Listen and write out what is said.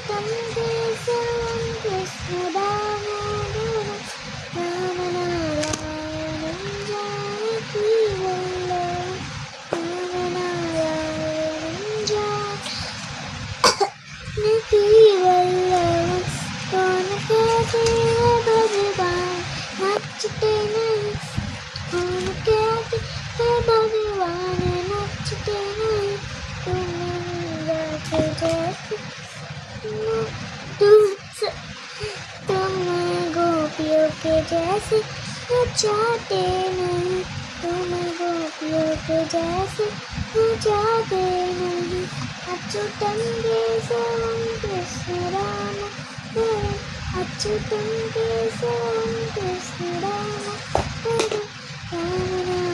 अच्युतं केशवं कृष्णदामोदरं रामनारायणं जानकीवल्लभं रामनारायणं जानकीवल्लभं कौन कहते हैं भगवान नचते नहीं कौन कहते हैं भगवान नचते नहीं तुम जैसे तुम गोपियों के जैसे नचाते नहीं तुम गोपियों के जैसे नचाते नहीं अच्युतं केशवं कृष्ण राम अच्युतं केशवं कृष्ण राम राम